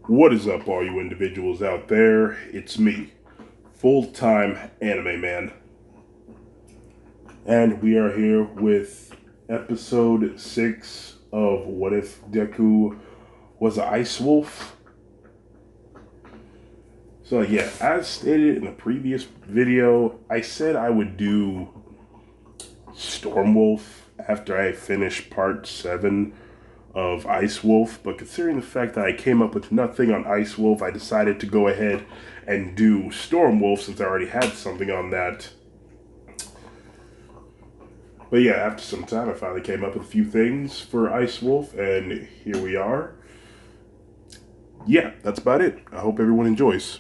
What is up, all you individuals out there? It's me, full-time anime man. And we are here with episode 6 of What If Deku Was an Ice Wolf? So yeah, as stated in the previous video, I said I would do Storm Wolf after I finish part 7 of Ice Wolf, but considering the fact that I came up with nothing on Ice Wolf, I decided to go ahead and do Storm Wolf since I already had something on that. But yeah, after some time, I finally came up with a few things for Ice Wolf, and here we are. Yeah, that's about it. I hope everyone enjoys.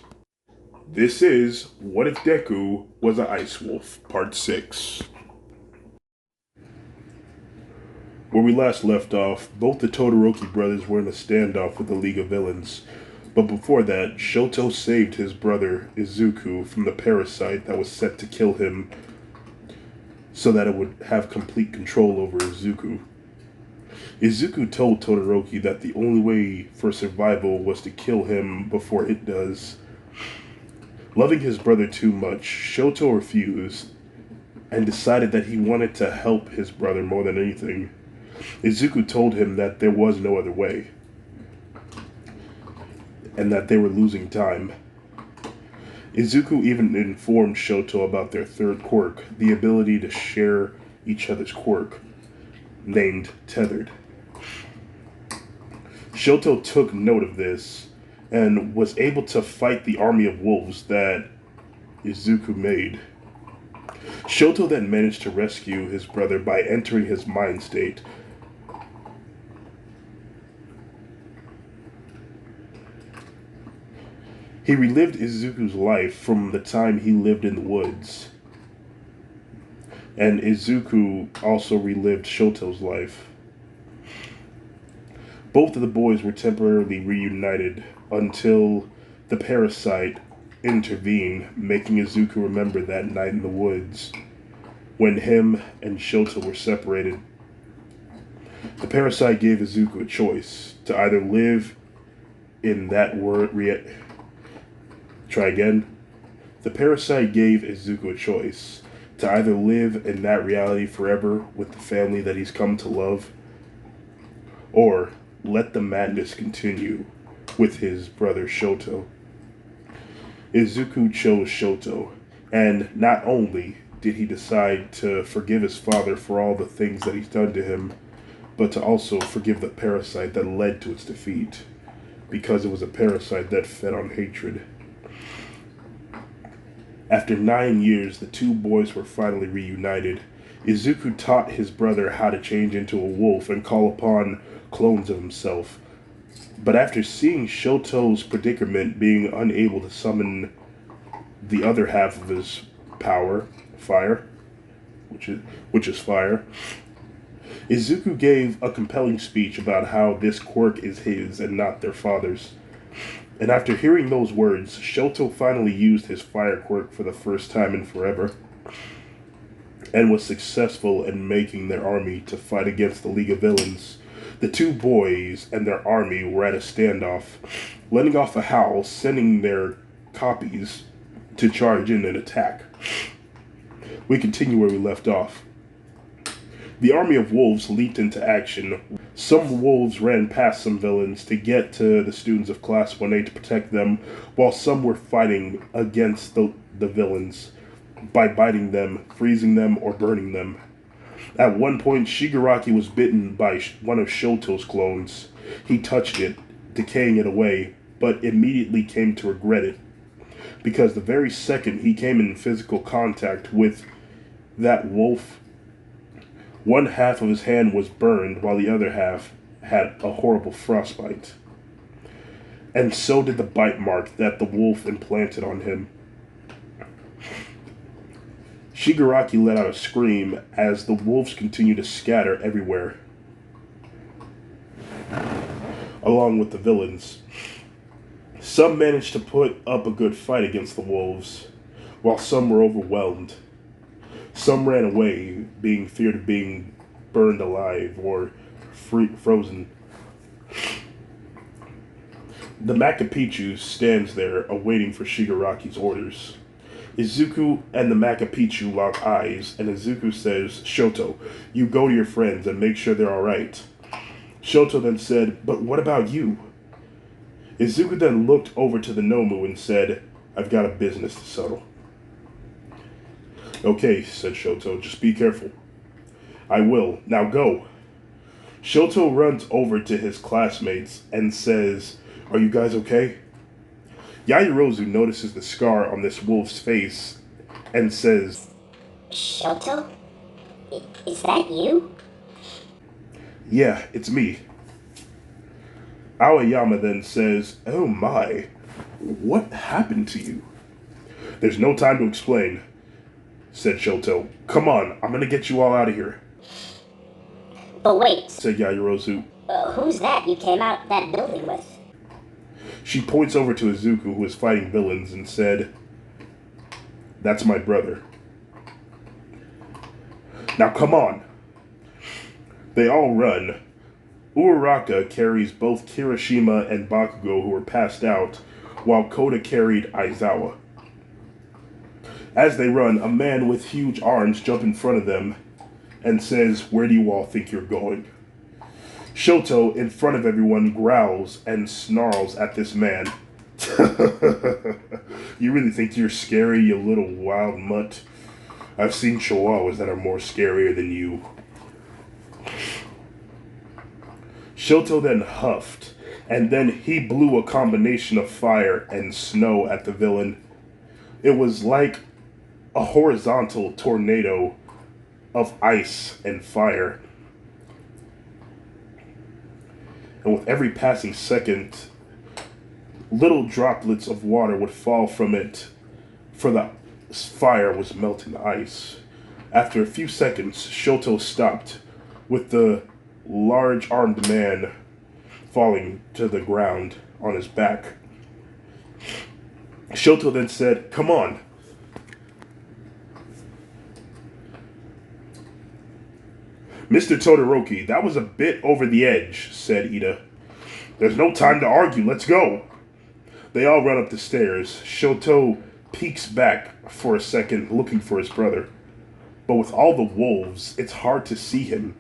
This is What If Deku Was an Ice Wolf, Part 6. Where we last left off, both the Todoroki brothers were in a standoff with the League of Villains. But before that, Shoto saved his brother Izuku from the parasite that was set to kill him so that it would have complete control over Izuku. Izuku told Todoroki that the only way for survival was to kill him before it does. Loving his brother too much, Shoto refused and decided that he wanted to help his brother more than anything. Izuku told him that there was no other way, and that they were losing time. Izuku even informed Shoto about their third quirk, the ability to share each other's quirk, named Tethered. Shoto took note of this and was able to fight the army of wolves that Izuku made. Shoto then managed to rescue his brother by entering his mind state. He relived Izuku's life from the time he lived in the woods. And Izuku also relived Shoto's life. Both of the boys were temporarily reunited until the parasite intervened, making Izuku remember that night in the woods when him and Shoto were separated. The parasite gave Izuku a choice to either live in that The parasite gave Izuku a choice to either live in that reality forever with the family that he's come to love, or let the madness continue with his brother Shoto. Izuku chose Shoto, and not only did he decide to forgive his father for all the things that he's done to him, but to also forgive the parasite that led to its defeat, because it was a parasite that fed on hatred. After 9 years, the two boys were finally reunited. Izuku taught his brother how to change into a wolf and call upon clones of himself. But after seeing Shoto's predicament, being unable to summon the other half of his power, fire, which is fire, Izuku gave a compelling speech about how this quirk is his and not their father's. And after hearing those words, Shoto finally used his fire quirk for the first time in forever, and was successful in making their army to fight against the League of Villains. The two boys and their army were at a standoff, letting off a howl, sending their copies to charge in and attack. We continue where we left off. The army of wolves leaped into action. Some wolves ran past some villains to get to the students of Class 1A to protect them, while some were fighting against the villains by biting them, freezing them, or burning them. At one point, Shigaraki was bitten by one of Shoto's clones. He touched it, decaying it away, but immediately came to regret it, because the very second he came in physical contact with that wolf, one half of his hand was burned while the other half had a horrible frostbite. And so did the bite mark that the wolf implanted on him. Shigaraki let out a scream as the wolves continued to scatter everywhere, along with the villains. Some managed to put up a good fight against the wolves, while some were overwhelmed. Some ran away, being feared of being burned alive or frozen. The Makapichu stands there awaiting for Shigaraki's orders. Izuku and the Makapichu lock eyes, and Izuku says, Shoto, you go to your friends and make sure they're alright. Shoto then said, but what about you? Izuku then looked over to the Nomu and said, I've got a business to settle. Okay, said Shoto, just be careful. I will. Now go. Shoto runs over to his classmates and says, are you guys okay? Yaoyorozu notices the scar on this wolf's face and says, Shoto? Is that you? Yeah, it's me. Aoyama then says, oh my, what happened to you? There's no time to explain, said Shoto. Come on, I'm gonna get you all out of here. But wait, said Yaoyorozu. Who's that you came out that building with? She points over to Izuku, who is fighting villains, and said, that's my brother. Now come on. They all run. Uraraka carries both Kirishima and Bakugo, who are passed out, while Koda carried Aizawa. As they run, a man with huge arms jumps in front of them and says, where do you all think you're going? Shoto, in front of everyone, growls and snarls at this man. You really think you're scary, you little wild mutt? I've seen chihuahuas that are more scarier than you. Shoto then huffed, and then he blew a combination of fire and snow at the villain. It was like a horizontal tornado of ice and fire. And with every passing second, little droplets of water would fall from it, for the fire was melting the ice. After a few seconds, Shoto stopped, with the large-armed man falling to the ground on his back. Shoto then said, come on. Mr. Todoroki, that was a bit over the edge, said Ida. There's no time to argue, let's go. They all run up the stairs. Shoto peeks back for a second, looking for his brother. But with all the wolves, it's hard to see him.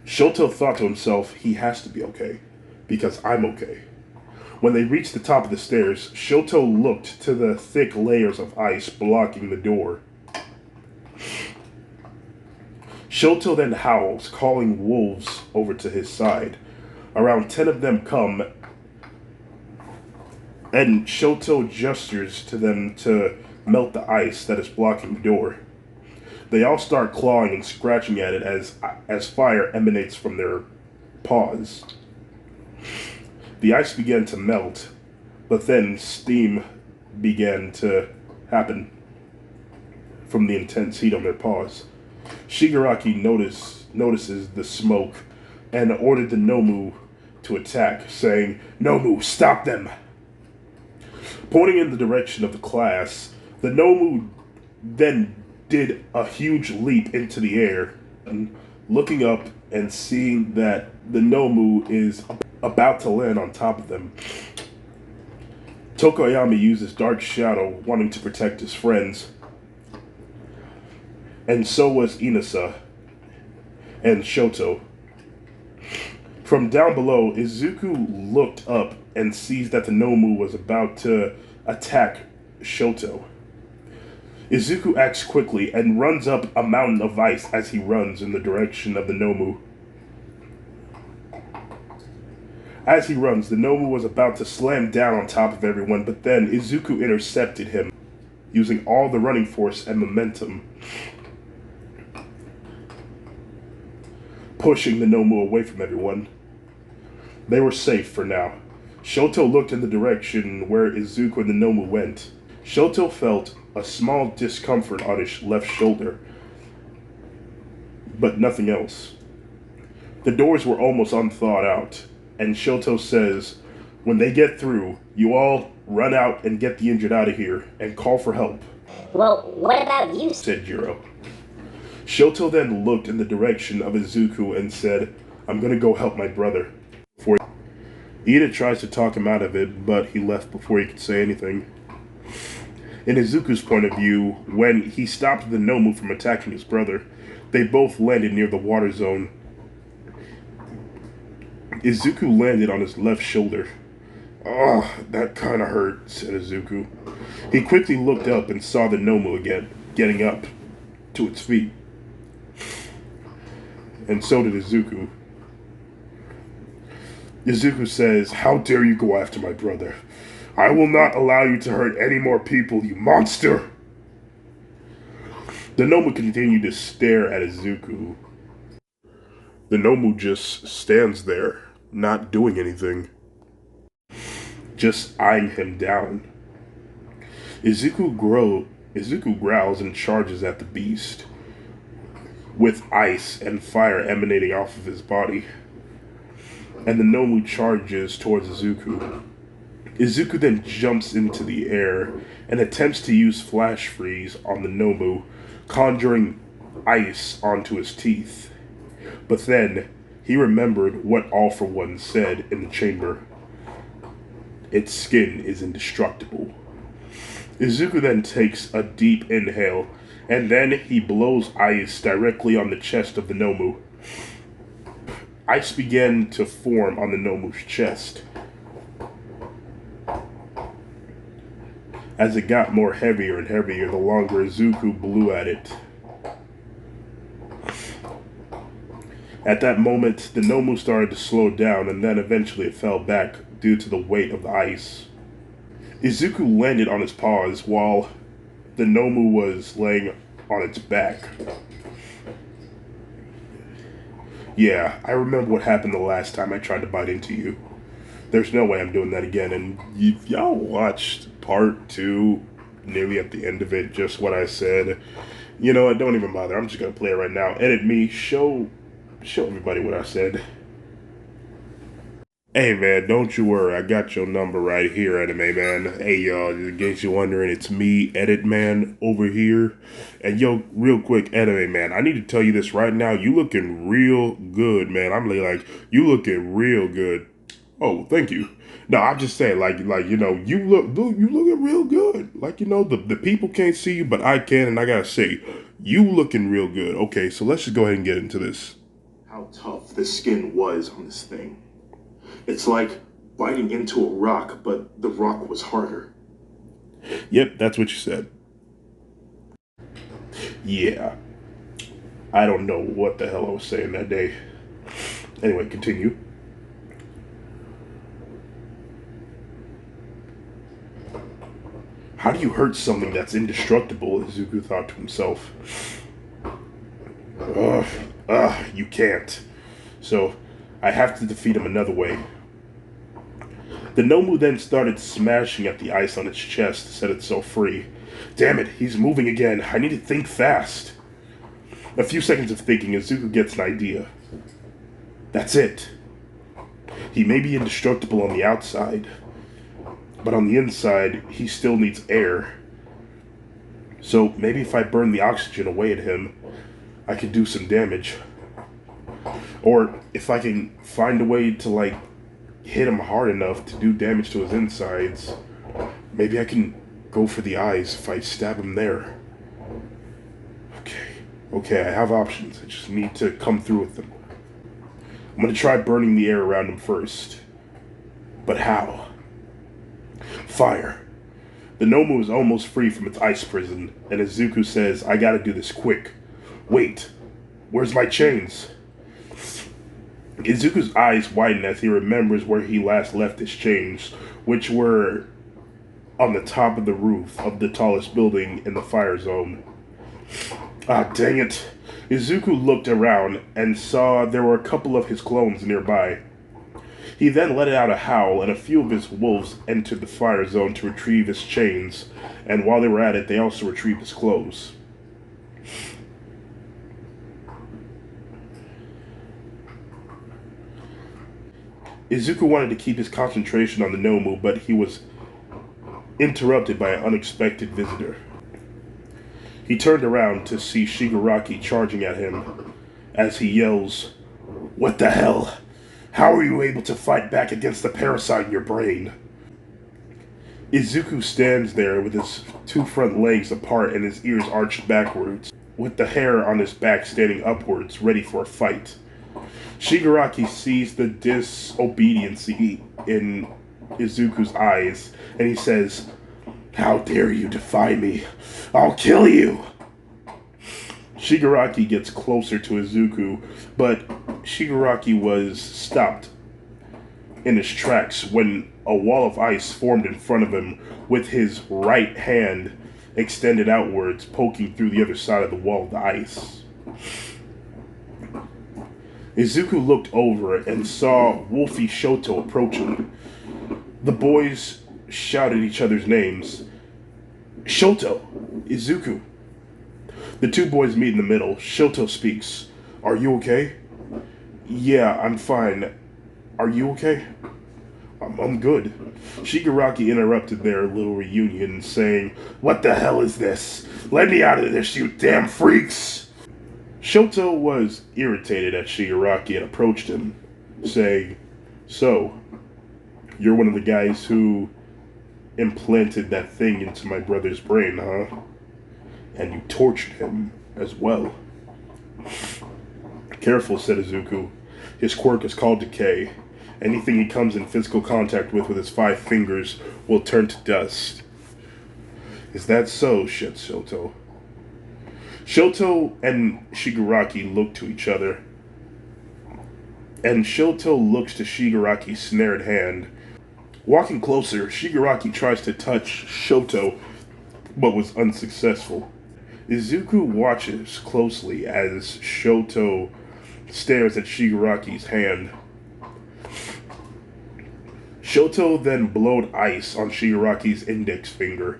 Shoto thought to himself, he has to be okay, because I'm okay. When they reached the top of the stairs, Shoto looked to the thick layers of ice blocking the door. Shoto then howls, calling wolves over to his side. Around 10 of them come, and Shoto gestures to them to melt the ice that is blocking the door. They all start clawing and scratching at it as fire emanates from their paws. The ice began to melt, but then steam began to happen from the intense heat on their paws. Shigaraki notices the smoke and ordered the Nomu to attack, saying, Nomu, stop them! Pointing in the direction of the class, the Nomu then did a huge leap into the air, and looking up and seeing that the Nomu is about to land on top of them. Tokoyami uses Dark Shadow, wanting to protect his friends, and so was Inasa and Shoto. From down below, Izuku looked up and sees that the Nomu was about to attack Shoto. Izuku acts quickly and runs up a mountain of ice as he runs in the direction of the Nomu. As he runs, the Nomu was about to slam down on top of everyone, but then Izuku intercepted him, using all the running force and momentum, pushing the Nomu away from everyone. They were safe for now. Shoto looked in the direction where Izuku and the Nomu went. Shoto felt a small discomfort on his left shoulder, but nothing else. The doors were almost unthawed out, and Shoto says, when they get through, you all run out and get the injured out of here, and call for help. Well, what about you? Said Jiro. Shoto then looked in the direction of Izuku and said, I'm gonna go help my brother. Ida tries to talk him out of it, but he left before he could say anything. In Izuku's point of view, when he stopped the Nomu from attacking his brother, they both landed near the water zone. Izuku landed on his left shoulder. "Ah, that kinda hurt," said Izuku. He quickly looked up and saw the Nomu again, getting up to its feet. And so did Izuku. Izuku says, "How dare you go after my brother? I will not allow you to hurt any more people, you monster!" The Nomu continued to stare at Izuku. The Nomu just stands there, not doing anything, just eyeing him down. Izuku growls and charges at the beast, with ice and fire emanating off of his body. And the Nomu charges towards Izuku. Izuku then jumps into the air and attempts to use Flash Freeze on the Nomu, conjuring ice onto his teeth. But then, he remembered what All For One said in the chamber. Its skin is indestructible. Izuku then takes a deep inhale, and then he blows ice directly on the chest of the Nomu. Ice began to form on the Nomu's chest. As it got more heavier and heavier, the longer Izuku blew at it. At that moment, the Nomu started to slow down, and then eventually it fell back due to the weight of the ice. Izuku landed on his paws while the Nomu was laying on its back. "Yeah, I remember what happened the last time I tried to bite into you. There's no way I'm doing that again." And y'all watched part 2, nearly at the end of it, just what I said. You know what, don't even bother. I'm just gonna play it right now. Edit me, show everybody what I said. Hey man, don't you worry, I got your number right here, Anime Man. Hey y'all, in case you're wondering, it's me, Edit Man, over here. And yo, real quick, Anime Man, I need to tell you this right now. You looking real good, man. I'm like, you looking real good. Oh, thank you. No, I'm just saying, like you know, you looking real good. Like, you know, the people can't see you, but I can, and I gotta say, you looking real good. Okay, so let's just go ahead and get into this. How tough the skin was on this thing. It's like biting into a rock, but the rock was harder. Yep, that's what you said. Yeah. I don't know what the hell I was saying that day. Anyway, continue. How do you hurt something that's indestructible? Izuku thought to himself. You can't. So, I have to defeat him another way. The Nomu then started smashing at the ice on its chest to set itself free. Damn it, he's moving again. I need to think fast. A few seconds of thinking, Izuku gets an idea. That's it. He may be indestructible on the outside, but on the inside, he still needs air. So maybe if I burn the oxygen away at him, I could do some damage. Or if I can find a way to, like, hit him hard enough to do damage to his insides, maybe I can go for the eyes if I stab him there. Okay, I have options. I just need to come through with them. I'm gonna try burning the air around him first. But how? Fire. The Nomu is almost free from its ice prison, and Izuku says, I gotta do this quick. Wait, where's my chains? Izuku's eyes widen as he remembers where he last left his chains, which were on the top of the roof of the tallest building in the fire zone. Ah, dang it. Izuku looked around and saw there were a couple of his clones nearby. He then let out a howl, and a few of his wolves entered the fire zone to retrieve his chains, and while they were at it, they also retrieved his clothes. Izuku wanted to keep his concentration on the Nomu, but he was interrupted by an unexpected visitor. He turned around to see Shigaraki charging at him as he yells, What the hell? How are you able to fight back against the parasite in your brain? Izuku stands there with his two front legs apart and his ears arched backwards, with the hair on his back standing upwards, ready for a fight. Shigaraki sees the disobedience in Izuku's eyes, and he says, "How dare you defy me? I'll kill you!" Shigaraki gets closer to Izuku, but Shigaraki was stopped in his tracks when a wall of ice formed in front of him, with his right hand extended outwards, poking through the other side of the wall of the ice. Izuku looked over and saw Wolfie Shoto approaching. The boys shouted each other's names. "Shoto! Izuku!" The two boys meet in the middle. Shoto speaks. "Are you okay?" "Yeah, I'm fine. Are you okay?" I'm good." Shigaraki interrupted their little reunion, saying, "What the hell is this? Let me out of this, you damn freaks!" Shoto was irritated at Shigaraki and approached him, saying, "So, you're one of the guys who implanted that thing into my brother's brain, huh? And you tortured him as well." "Careful," said Izuku. "His quirk is called decay. Anything he comes in physical contact with his 5 fingers will turn to dust." "Is that so?" said Shoto. Shoto and Shigaraki look to each other, and Shoto looks to Shigaraki's snared hand. Walking closer, Shigaraki tries to touch Shoto, but was unsuccessful. Izuku watches closely as Shoto stares at Shigaraki's hand. Shoto then blowed ice on Shigaraki's index finger.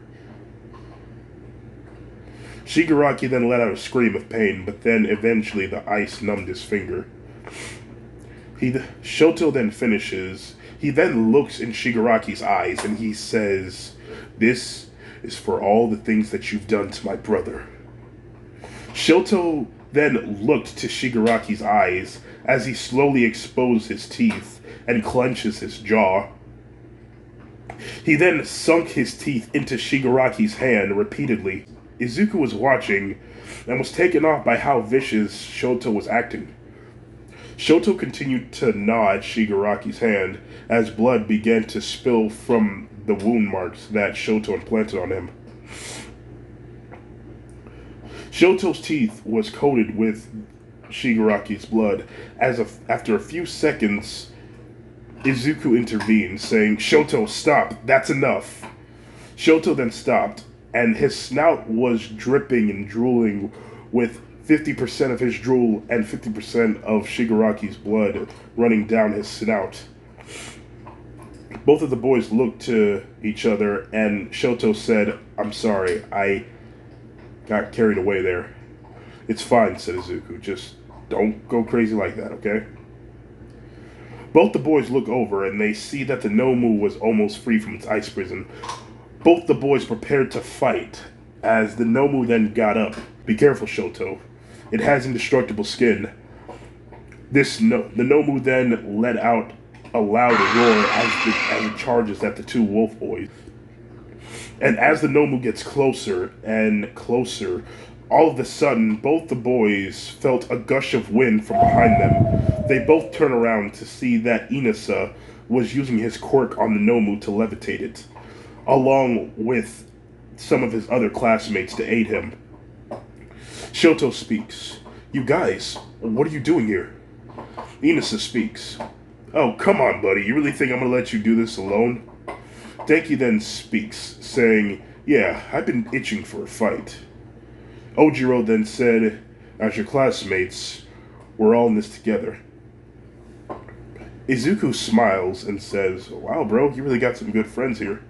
Shigaraki then let out a scream of pain, but then eventually the ice numbed his finger. Shoto then finishes. He then looks in Shigaraki's eyes and he says, "This is for all the things that you've done to my brother." Shoto then looked to Shigaraki's eyes as he slowly exposed his teeth and clenches his jaw. He then sunk his teeth into Shigaraki's hand repeatedly. Izuku was watching and was taken off by how vicious Shoto was acting. Shoto continued to gnaw at Shigaraki's hand as blood began to spill from the wound marks that Shoto implanted on him. Shoto's teeth was coated with Shigaraki's blood. After a few seconds, Izuku intervened, saying, "Shoto, stop, that's enough." Shoto then stopped, and his snout was dripping and drooling, with 50% of his drool and 50% of Shigaraki's blood running down his snout. Both of the boys looked to each other, and Shoto said, "I'm sorry, I got carried away there." "It's fine," said Izuku. "Just don't go crazy like that, okay?" Both the boys look over, and they see that the Nomu was almost free from its ice prison. Both the boys prepared to fight, as the Nomu then got up. "Be careful, Shoto. It has indestructible skin." The Nomu then let out a loud roar as it charges at the two wolf boys. And as the Nomu gets closer and closer, all of a sudden, both the boys felt a gush of wind from behind them. They both turn around to see that Inasa was using his quirk on the Nomu to levitate it, along with some of his other classmates to aid him. Shoto speaks. "You guys, what are you doing here?" Inasa speaks. "Oh, come on, buddy. You really think I'm going to let you do this alone?" Denki then speaks, saying, "Yeah, I've been itching for a fight." Ojiro then said, "As your classmates, we're all in this together." Izuku smiles and says, "Wow, bro, you really got some good friends here."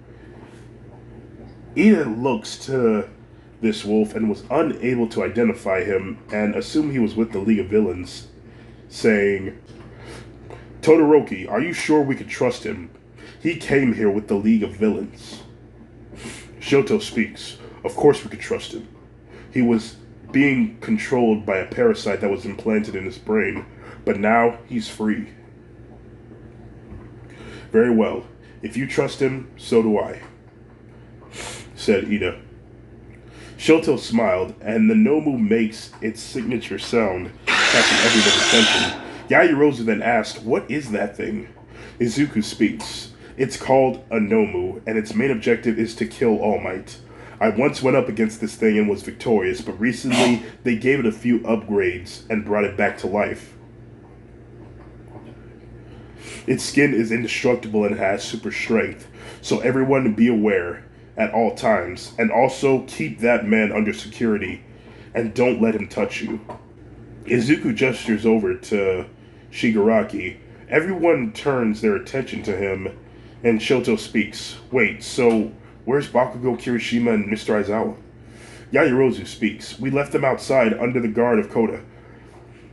Ida looks to this wolf and was unable to identify him and assumed he was with the League of Villains, saying, "Todoroki, are you sure we can trust him? He came here with the League of Villains." Shoto speaks. "Of course we could trust him. He was being controlled by a parasite that was implanted in his brain, but now he's free." Very well. If you trust him, so do I, said Ida. Shoto smiled, and the Nomu makes its signature sound, catching everyone's attention. Yaoyorozu then asked, "What is that thing?" Izuku speaks. It's called a Nomu, and its main objective is to kill All Might. I once went up against this thing and was victorious, but recently they gave it a few upgrades and brought it back to life. Its skin is indestructible and has super strength, so everyone be aware at all times, and also keep that man under security, and don't let him touch you. Izuku gestures over to Shigaraki. Everyone turns their attention to him, and Shoto speaks. Wait, so where's Bakugo, Kirishima, and Mr. Aizawa? Yaoyorozu speaks. We left them outside under the guard of Koda,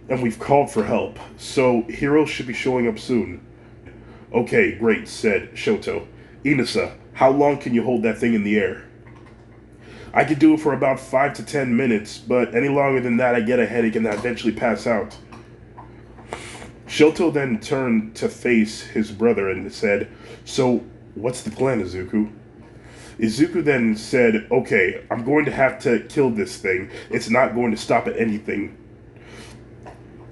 and we've called for help, so heroes should be showing up soon. Okay, great, said Shoto. Inasa, how long can you hold that thing in the air? I could do it for about 5 to 10 minutes, but any longer than that I get a headache and I eventually pass out. Shoto then turned to face his brother and said, So, what's the plan, Izuku? Izuku then said, Okay, I'm going to have to kill this thing. It's not going to stop at anything.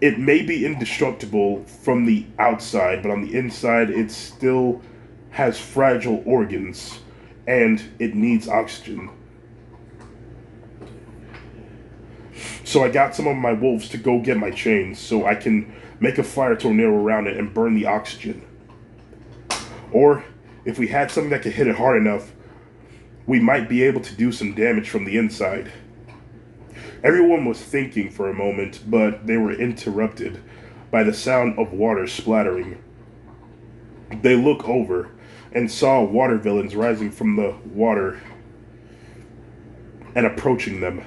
It may be indestructible from the outside, but on the inside it still has fragile organs, and it needs oxygen. So I got some of my wolves to go get my chains, so I can make a fire tornado around it and burn the oxygen. Or, if we had something that could hit it hard enough, we might be able to do some damage from the inside. Everyone was thinking for a moment, but they were interrupted by the sound of water splattering. They looked over and saw water villains rising from the water and approaching them.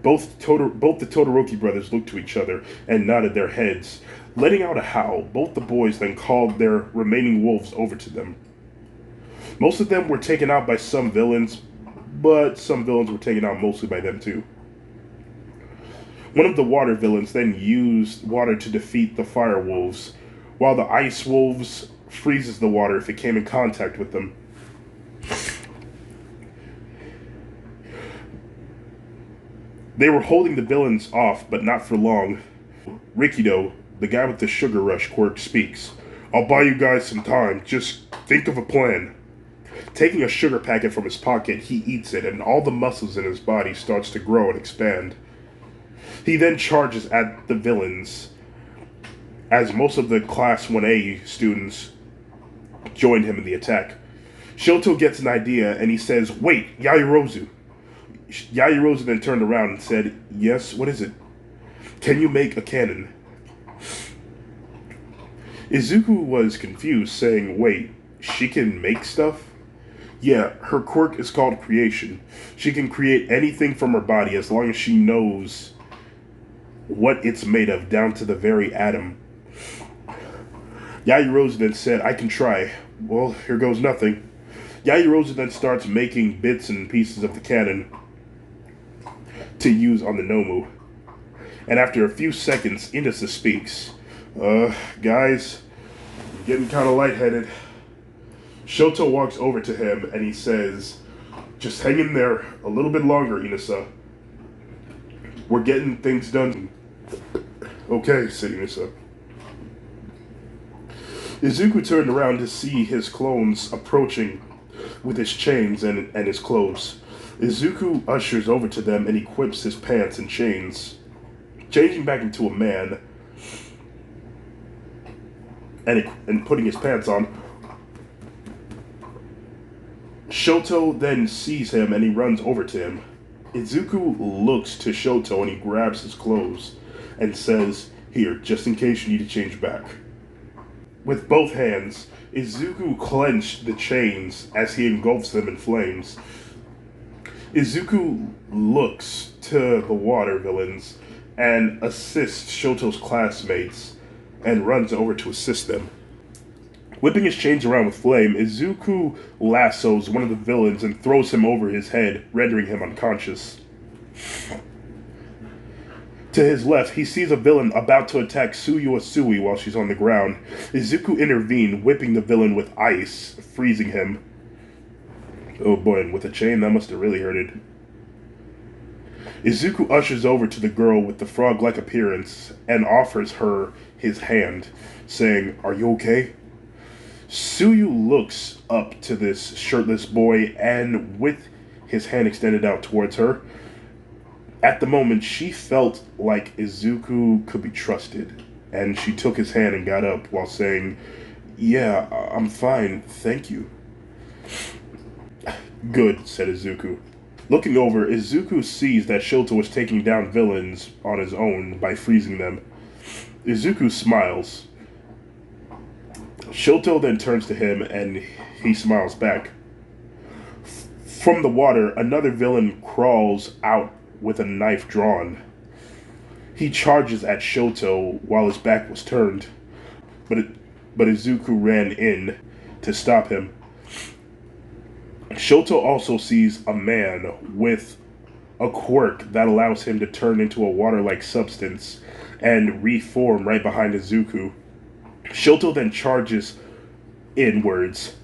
Both the Todoroki brothers looked to each other and nodded their heads. Letting out a howl, both the boys then called their remaining wolves over to them. Most of them were taken out by some villains, but some villains were taken out mostly by them too. One of the water villains then used water to defeat the fire wolves, while the ice wolves freezes the water if it came in contact with them. They were holding the villains off, but not for long. Rikido, the guy with the sugar rush quirk, speaks. I'll buy you guys some time. Just think of a plan. Taking a sugar packet from his pocket, he eats it, and all the muscles in his body starts to grow and expand. He then charges at the villains, as most of the Class 1A students joined him in the attack. Shoto gets an idea, and he says, Wait, Yaoyorozu. Yaoyorozu then turned around and said, Yes, what is it? Can you make a cannon? Izuku was confused, saying, Wait, she can make stuff? Yeah, her quirk is called creation. She can create anything from her body as long as she knows what it's made of, down to the very atom. Yaoyorozu then said, I can try. Well, here goes nothing. Yaoyorozu then starts making bits and pieces of the cannon to use on the Nomu. And after a few seconds, Inasa speaks. Guys, I'm getting kind of lightheaded. Shoto walks over to him and he says, Just hang in there a little bit longer, Inasa. We're getting things done. Okay, said Inasa. Izuku turned around to see his clones approaching with his chains and his clothes. Izuku ushers over to them and equips his pants and chains, changing back into a man and putting his pants on. Shoto then sees him and he runs over to him. Izuku looks to Shoto and he grabs his clothes and says, Here, just in case you need to change back. With both hands, Izuku clenched the chains as he engulfs them in flames. Izuku looks to the water villains and assists Shoto's classmates and runs over to assist them. Whipping his chains around with flame, Izuku lassos one of the villains and throws him over his head, rendering him unconscious. To his left, he sees a villain about to attack Suyuasui while she's on the ground. Izuku intervened, whipping the villain with ice, freezing him. Oh boy, and with a chain, that must have really hurted. Izuku ushers over to the girl with the frog-like appearance and offers her his hand, saying, "Are you okay?" Suyu looks up to this shirtless boy and with his hand extended out towards her. At the moment, she felt like Izuku could be trusted, and she took his hand and got up while saying, "Yeah, I'm fine, thank you." "Good," said Izuku. Looking over, Izuku sees that Shoto was taking down villains on his own by freezing them. Izuku smiles. Shoto then turns to him and he smiles back. From the water, another villain crawls out with a knife drawn. He charges at Shoto while his back was turned, but Izuku ran in to stop him. Shoto also sees a man with a quirk that allows him to turn into a water-like substance and reform right behind Izuku. Shoto then charges inwards.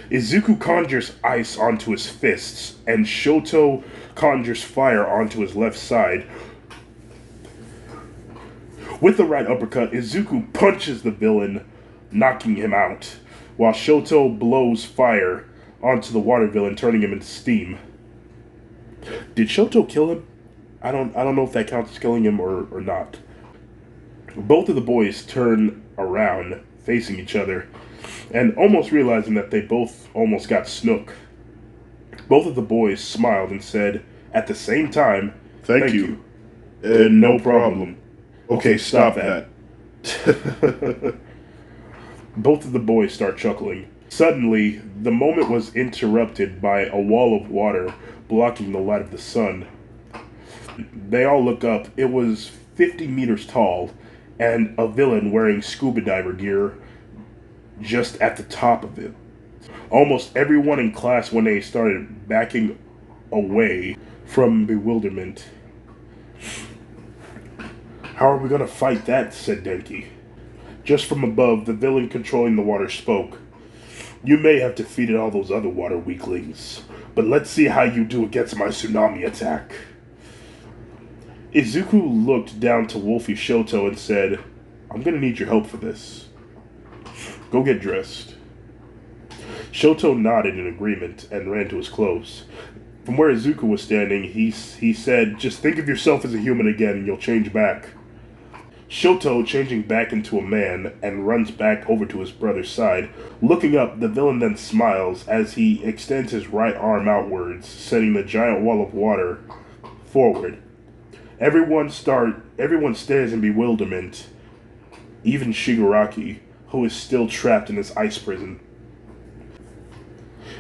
Izuku conjures ice onto his fists, and Shoto conjures fire onto his left side. With the right uppercut, Izuku punches the villain, knocking him out, while Shoto blows fire onto the water villain, turning him into steam. Did Shoto kill him? I don't know if that counts as killing him or not. Both of the boys turn around, facing each other, and almost realizing that they both almost got snook. Both of the boys smiled and said, at the same time, "Thank you. No problem. Okay, stop that." Both of the boys start chuckling. Suddenly, the moment was interrupted by a wall of water blocking the light of the sun. They all look up. It was 50 meters tall, and a villain wearing scuba diver gear just at the top of it. Almost everyone in class 1A started backing away from bewilderment. "How are we gonna fight that?" said Denki. Just from above, the villain controlling the water spoke. "You may have defeated all those other water weaklings, but let's see how you do against my tsunami attack." Izuku looked down to Wolfie Shoto and said, "I'm gonna need your help for this. Go get dressed." Shoto nodded in agreement and ran to his clothes. From where Izuku was standing, he said, "Just think of yourself as a human again and you'll change back." Shoto, changing back into a man, and runs back over to his brother's side. Looking up, the villain then smiles as he extends his right arm outwards, sending the giant wall of water forward. Everyone stares in bewilderment, even Shigaraki, who is still trapped in his ice prison.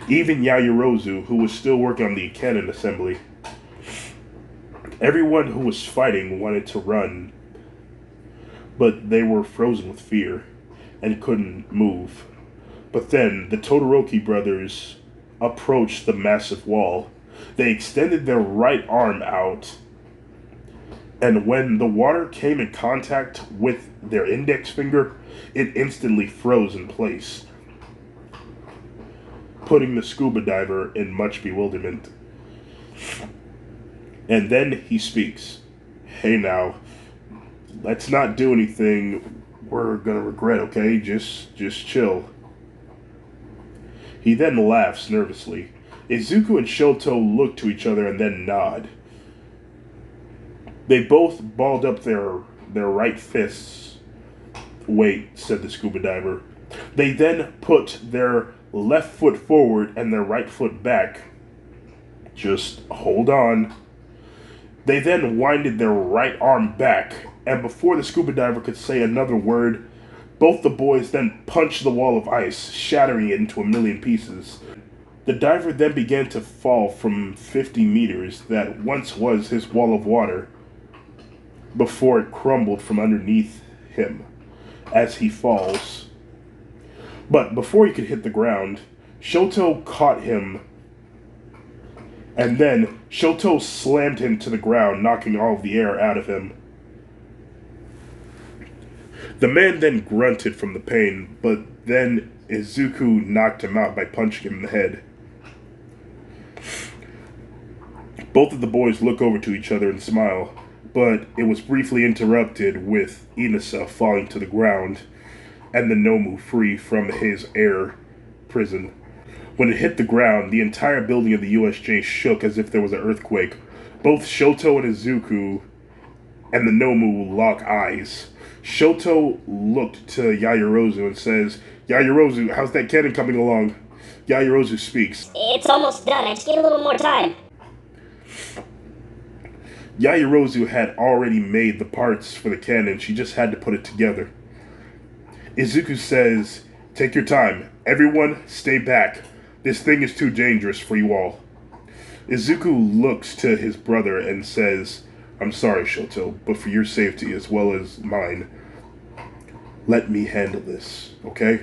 Even Yaoyorozu, who was still working on the cannon assembly. Everyone who was fighting wanted to run, but they were frozen with fear and couldn't move. But then the Todoroki brothers approached the massive wall. They extended their right arm out, and when the water came in contact with their index finger, it instantly froze in place, putting the scuba diver in much bewilderment. And then he speaks. "Hey now, let's not do anything we're gonna regret, okay? Just chill." He then laughs nervously. Izuku and Shoto look to each other and then nod. They both balled up their right fists. "Wait," said the scuba diver. They then put their left foot forward and their right foot back. "Just hold on." They then winded their right arm back, and before the scuba diver could say another word, both the boys then punched the wall of ice, shattering it into a million pieces. The diver then began to fall from 50 meters that once was his wall of water, before it crumbled from underneath him as he falls. But before he could hit the ground, Shoto caught him, and then Shoto slammed him to the ground, knocking all of the air out of him. The man then grunted from the pain, but then Izuku knocked him out by punching him in the head. Both of the boys look over to each other and smile, but it was briefly interrupted with Inasa falling to the ground and the Nomu free from his air prison. When it hit the ground, the entire building of the USJ shook as if there was an earthquake. Both Shoto and Izuku and the Nomu lock eyes. Shoto looked to Yaoyorozu and says, "Yaoyorozu, how's that cannon coming along?" Yaoyorozu speaks. It's almost done. I just need a little more time. Yaoyorozu had already made the parts for the cannon. She just had to put it together. Izuku says, "Take your time. Everyone, stay back. This thing is too dangerous for you all." Izuku looks to his brother and says, "I'm sorry, Shoto, but for your safety as well as mine, let me handle this, okay?"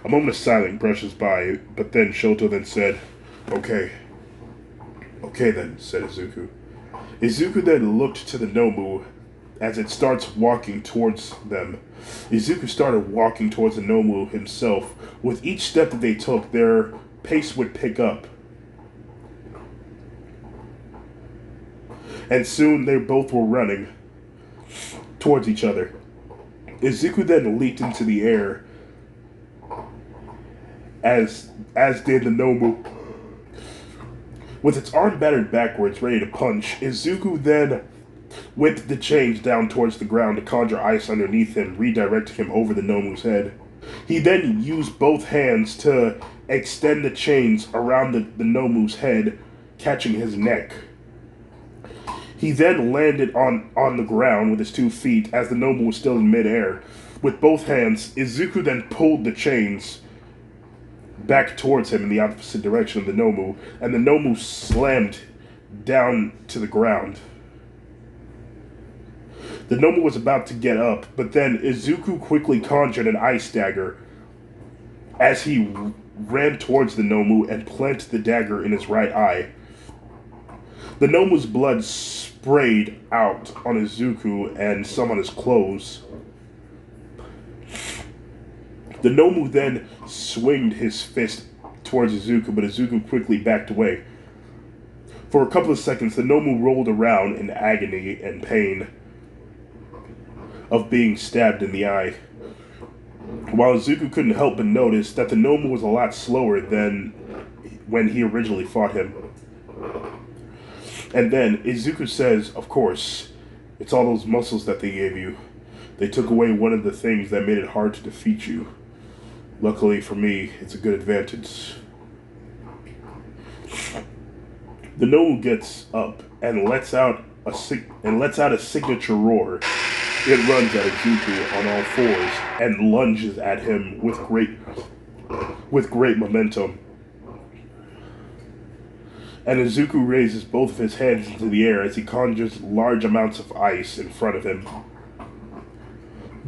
A moment of silence brushes by, but then Shoto then said, "Okay. Okay then," said Izuku. Izuku then looked to the Nomu as it starts walking towards them. Izuku started walking towards the Nomu himself. With each step that they took, their pace would pick up. And soon they both were running towards each other. Izuku then leaped into the air, as did the Nomu. With its arm battered backwards, ready to punch, Izuku then whipped the chains down towards the ground to conjure ice underneath him, redirecting him over the Nomu's head. He then used both hands to extend the chains around the Nomu's head, catching his neck. He then landed on the ground with his 2 feet as the Nomu was still in midair. With both hands, Izuku then pulled the chains back towards him in the opposite direction of the Nomu, and the Nomu slammed down to the ground. The Nomu was about to get up, but then Izuku quickly conjured an ice dagger as he ran towards the Nomu and planted the dagger in his right eye. The Nomu's blood sprayed out on Izuku and some on his clothes. The Nomu then swinged his fist towards Izuku, but Izuku quickly backed away. For a couple of seconds, the Nomu rolled around in agony and pain of being stabbed in the eye, while Izuku couldn't help but notice that the Nomu was a lot slower than when he originally fought him. And then Izuku says, "Of course, it's all those muscles that they gave you. They took away one of the things that made it hard to defeat you. Luckily for me, it's a good advantage." The Nomu gets up and lets out a signature roar. It runs at Izuku on all fours and lunges at him with great momentum. And Izuku raises both of his hands into the air as he conjures large amounts of ice in front of him.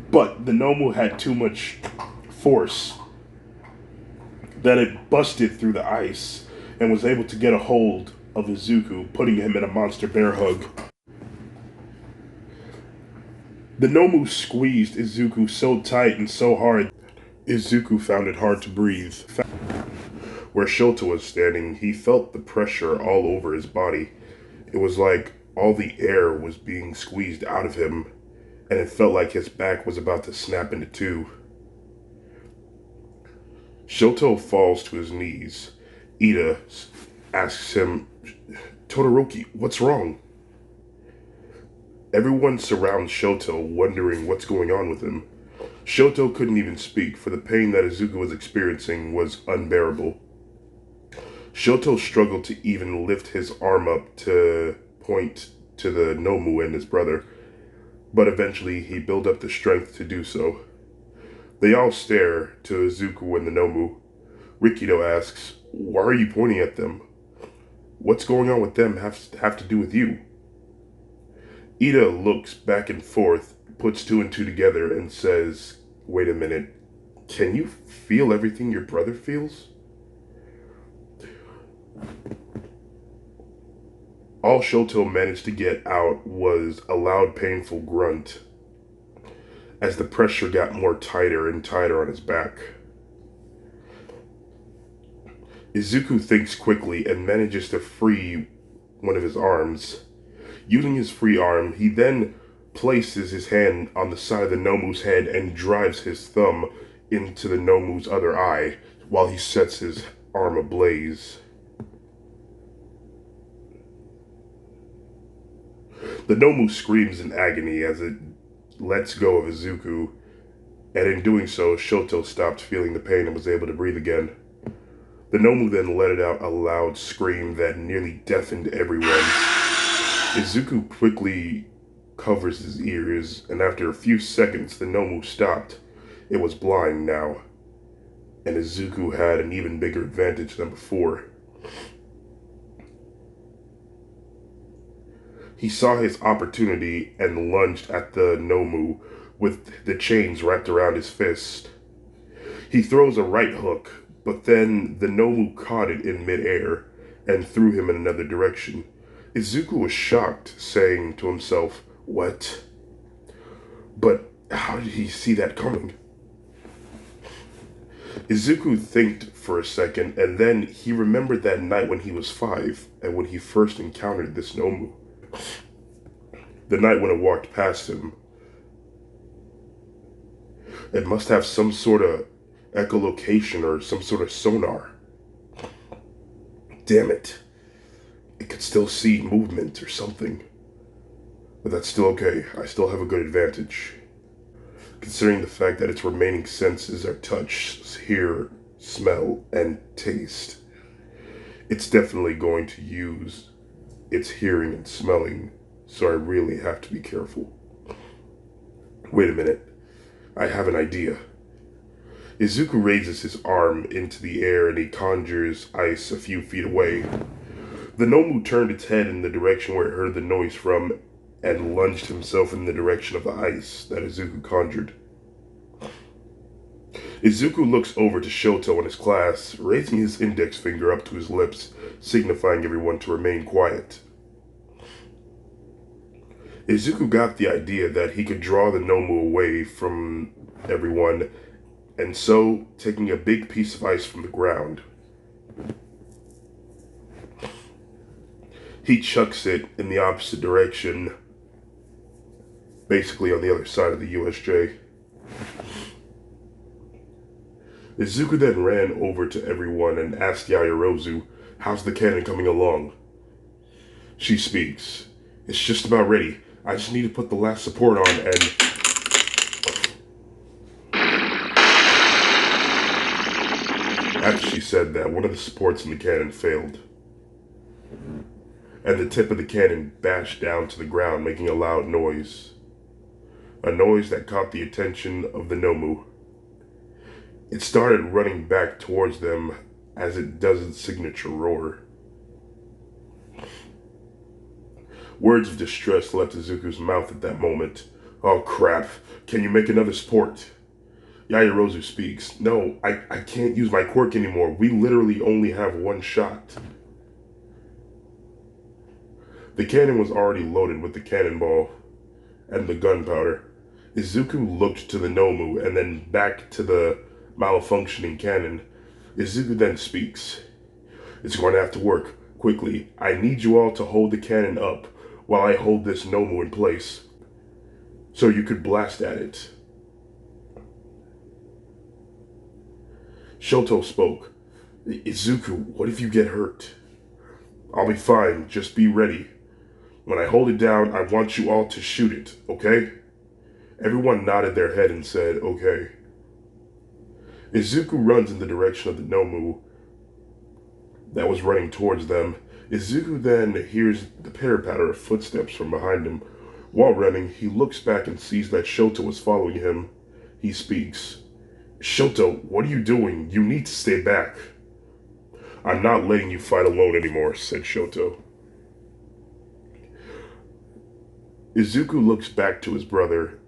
But the Nomu had too much force that it busted through the ice and was able to get a hold of Izuku, putting him in a monster bear hug. The Nomu squeezed Izuku so tight and so hard, Izuku found it hard to breathe. Where Shoto was standing, he felt the pressure all over his body. It was like all the air was being squeezed out of him, and it felt like his back was about to snap into two. Shoto falls to his knees. Ida asks him, "Todoroki, what's wrong?" Everyone surrounds Shoto, wondering what's going on with him. Shoto couldn't even speak, for the pain that Izuku was experiencing was unbearable. Shoto struggled to even lift his arm up to point to the Nomu and his brother, but eventually he built up the strength to do so. They all stare to Izuku and the Nomu. Rikido asks, "Why are you pointing at them? What's going on with them have to do with you?" Ida looks back and forth, puts two and two together, and says, "Wait a minute, can you feel everything your brother feels?" All Shoto managed to get out was a loud, painful grunt. as the pressure got more tighter and tighter on his back. Izuku thinks quickly and manages to free one of his arms. Using his free arm, he then places his hand on the side of the Nomu's head and drives his thumb into the Nomu's other eye while he sets his arm ablaze. The Nomu screams in agony as it lets go of Izuku, and in doing so, Shoto stopped feeling the pain and was able to breathe again. The Nomu then let out a loud scream that nearly deafened everyone. Izuku quickly covers his ears, and after a few seconds, the Nomu stopped. It was blind now, and Izuku had an even bigger advantage than before. He saw his opportunity and lunged at the Nomu with the chains wrapped around his fist. He throws a right hook, but then the Nomu caught it in midair and threw him in another direction. Izuku was shocked, saying to himself, "What?" But how did he see that coming? Izuku thinked for a second, and then he remembered that night when he was 5 and when he first encountered this Nomu. The night when it walked past him. It must have some sort of echolocation or some sort of sonar. Damn it. It could still see movement or something. But that's still okay. I still have a good advantage. Considering the fact that its remaining senses are touch, hear, smell, and taste. It's definitely going to use its hearing and smelling, so I really have to be careful. Wait a minute. I have an idea. Izuku raises his arm into the air and he conjures ice a few feet away. The Nomu turned its head in the direction where it heard the noise from and lunged himself in the direction of the ice that Izuku conjured. Izuku looks over to Shoto and his class, raising his index finger up to his lips, signifying everyone to remain quiet. Izuku got the idea that he could draw the Nomu away from everyone, and so, taking a big piece of ice from the ground, he chucks it in the opposite direction, basically on the other side of the USJ. Izuku then ran over to everyone and asked Yaoyorozu, "How's the cannon coming along?" She speaks, "It's just about ready. I just need to put the last support on and..." After she said that, one of the supports in the cannon failed, and the tip of the cannon bashed down to the ground, making a loud noise. A noise that caught the attention of the Nomu. It started running back towards them as it does its signature roar. Words of distress left Izuku's mouth at that moment. "Oh crap, can you make another support?" Yaoyorozu speaks. "No, I can't use my quirk anymore. We literally only have one shot." The cannon was already loaded with the cannonball and the gunpowder. Izuku looked to the Nomu and then back to the malfunctioning cannon. Izuku then speaks. "It's going to have to work. Quickly, I need you all to hold the cannon up while I hold this Nomu in place, so you could blast at it." Shoto spoke. "Izuku, what if you get hurt?" "I'll be fine, just be ready. When I hold it down, I want you all to shoot it, okay?" Everyone nodded their head and said, "Okay." Izuku runs in the direction of the Nomu that was running towards them. Izuku then hears the pitter-patter of footsteps from behind him. While running, he looks back and sees that Shoto was following him. He speaks. "Shoto, what are you doing? You need to stay back." "I'm not letting you fight alone anymore," said Shoto. Izuku looks back to his brother,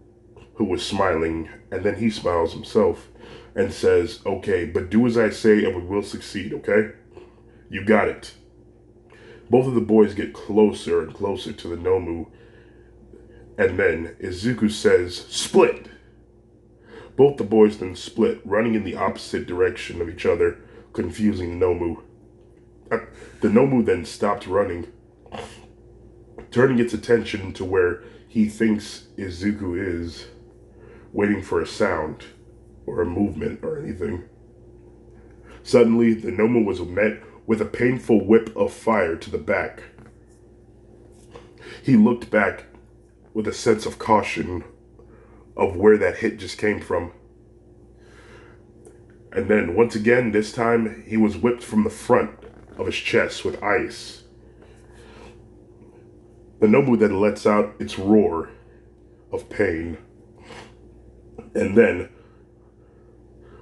who was smiling, and then he smiles himself and says, "Okay, but do as I say and we will succeed, okay? You got it." Both of the boys get closer and closer to the Nomu, and then Izuku says, "Split!" Both the boys then split, running in the opposite direction of each other, confusing Nomu. The Nomu then stopped running, turning its attention to where he thinks Izuku is, waiting for a sound, or a movement, or anything. Suddenly, the Nomu was met with a painful whip of fire to the back. He looked back with a sense of caution of where that hit just came from. And then, once again, this time, he was whipped from the front of his chest with ice. The Nomu then lets out its roar of pain. And then,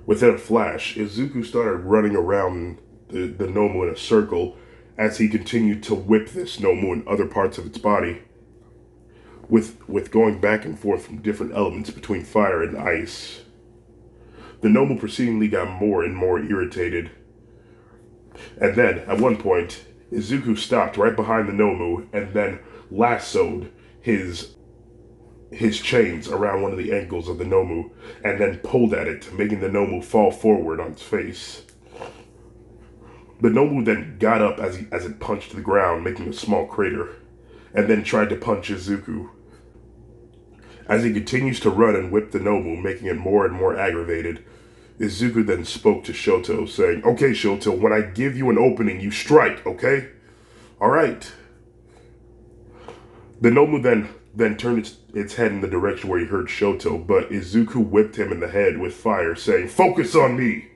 within a flash, Izuku started running around the Nomu in a circle as he continued to whip this Nomu in other parts of its body, with going back and forth from different elements between fire and ice. The Nomu proceedingly got more and more irritated. And then, at one point, Izuku stopped right behind the Nomu and then lassoed his chains around one of the ankles of the Nomu and then pulled at it, making the Nomu fall forward on its face. The Nomu then got up as it punched the ground, making a small crater, and then tried to punch Izuku. As he continues to run and whip the Nomu, making it more and more aggravated, Izuku then spoke to Shoto, saying, "Okay, Shoto, when I give you an opening, you strike, okay? Alright." The Nomu then turned its head in the direction where he heard Shoto, but Izuku whipped him in the head with fire, saying, "Focus on me!"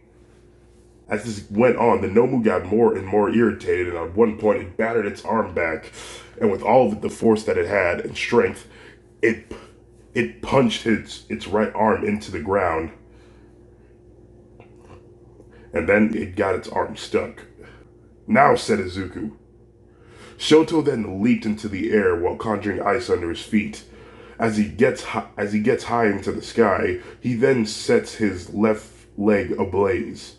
As this went on, the Nomu got more and more irritated, and at one point it battered its arm back, and with all of the force that it had and strength, it punched its right arm into the ground. And then it got its arm stuck. "Now," said Izuku. Shoto then leaped into the air while conjuring ice under his feet. As he gets high into the sky, he then sets his left leg ablaze.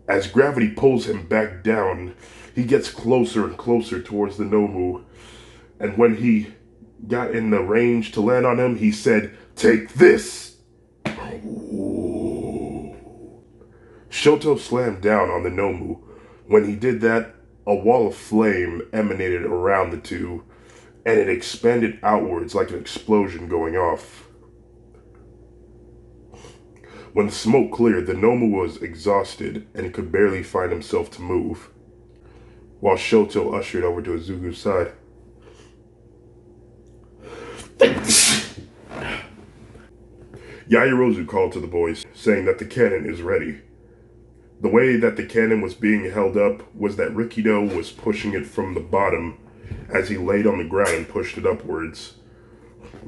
As gravity pulls him back down, he gets closer and closer towards the Nomu. And when he got in the range to land on him, he said, "Take this!" Shoto slammed down on the Nomu. When he did that, a wall of flame emanated around the two, and it expanded outwards like an explosion going off. When the smoke cleared, the Nomu was exhausted and could barely find himself to move, while Shoto ushered over to Izuku's side. Yaoyorozu called to the boys, saying that the cannon is ready. The way that the cannon was being held up was that Rikido was pushing it from the bottom as he laid on the ground and pushed it upwards.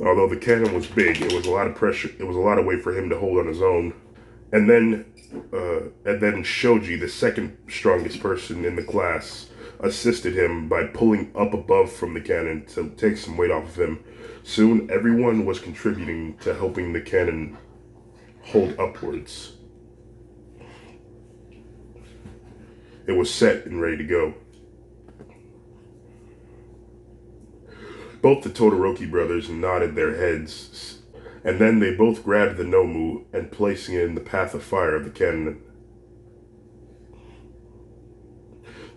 Although the cannon was big, it was a lot of pressure. It was a lot of weight for him to hold on his own. And then Shoji, the second strongest person in the class, assisted him by pulling up above from the cannon to take some weight off of him. Soon, everyone was contributing to helping the cannon hold upwards. It was set and ready to go. Both the Todoroki brothers nodded their heads, and then they both grabbed the Nomu and placing it in the path of fire of the cannon.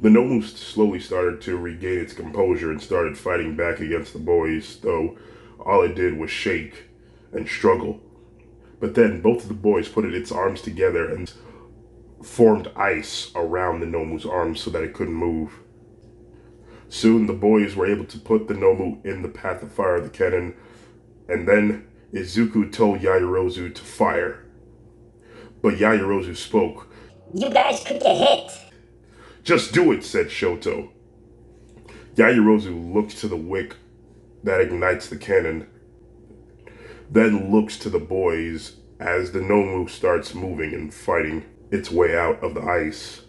The Nomu slowly started to regain its composure and started fighting back against the boys, though all it did was shake and struggle. But then both of the boys put its arms together and formed ice around the Nomu's arms so that it couldn't move. Soon the boys were able to put the Nomu in the path of fire of the cannon, and then Izuku told Yaoyorozu to fire. But Yaoyorozu spoke. "You guys could get hit." "Just do it," said Shoto. Yaoyorozu looks to the wick that ignites the cannon, then looks to the boys as the Nomu starts moving and fighting its way out of the ice.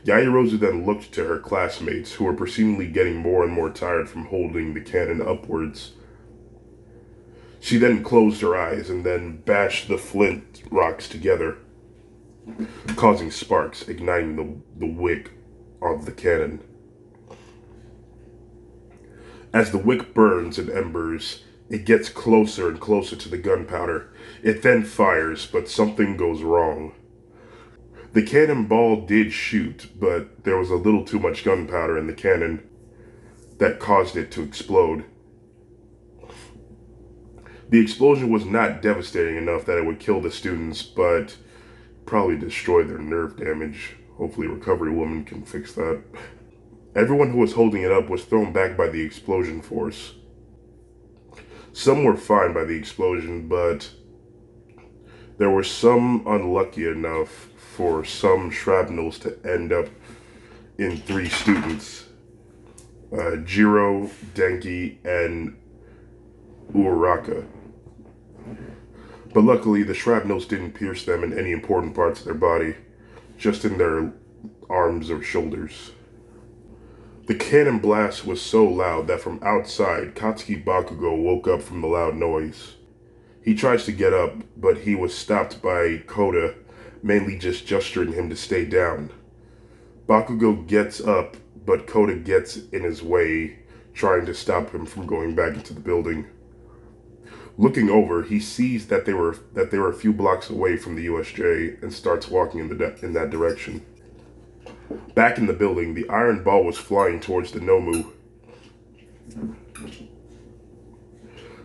Yaoyorozu then looked to her classmates, who were proceedingly getting more and more tired from holding the cannon upwards. She then closed her eyes and then bashed the flint rocks together, causing sparks, igniting the wick of the cannon. As the wick burns in embers, It gets closer and closer to the gunpowder. It then fires, but something goes wrong. The cannonball did shoot, but there was a little too much gunpowder in the cannon that caused it to explode. The explosion was not devastating enough that it would kill the students, but probably destroy their nerve damage. Hopefully Recovery Woman can fix that. Everyone who was holding it up was thrown back by the explosion force. Some were fine by the explosion, but there were some unlucky enough for some shrapnels to end up in 3 students. Jiro, Denki, and Uraraka. But luckily, the shrapnels didn't pierce them in any important parts of their body, just in their arms or shoulders. The cannon blast was so loud that from outside, Katsuki Bakugo woke up from the loud noise. He tries to get up, but he was stopped by Koda, mainly just gesturing him to stay down. Bakugo gets up, but Koda gets in his way, trying to stop him from going back into the building. Looking over, he sees that they were a few blocks away from the USJ and starts walking in that direction. Back in the building, the iron ball was flying towards the Nomu.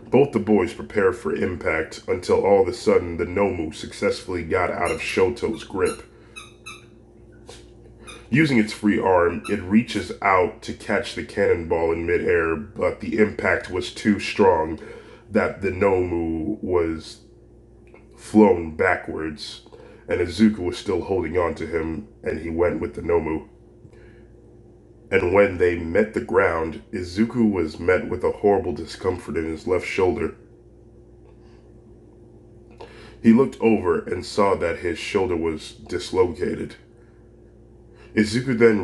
Both the boys prepare for impact until all of a sudden the Nomu successfully got out of Shoto's grip. Using its free arm, it reaches out to catch the cannonball in midair, but the impact was too strong that the Nomu was flown backwards, and Izuku was still holding on to him, and he went with the Nomu. And when they met the ground, Izuku was met with a horrible discomfort in his left shoulder. He looked over and saw that his shoulder was dislocated. Izuku then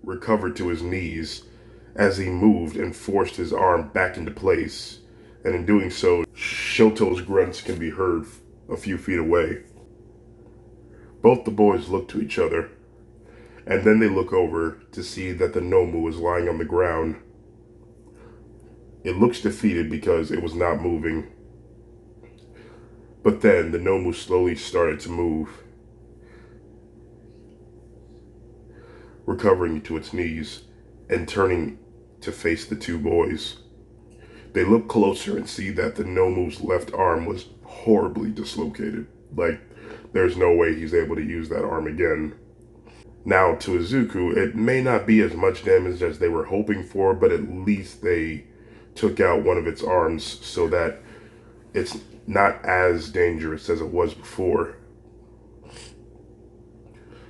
recovered to his knees as he moved and forced his arm back into place, and in doing so, Shoto's grunts can be heard a few feet away. Both the boys look to each other, and then they look over to see that the Nomu is lying on the ground. It looks defeated because it was not moving. But then the Nomu slowly started to move, recovering to its knees and turning to face the 2 boys. They look closer and see that the Nomu's left arm was horribly dislocated. Like, there's no way he's able to use that arm again. Now, to Izuku, it may not be as much damage as they were hoping for, but at least they took out one of its arms so that it's not as dangerous as it was before.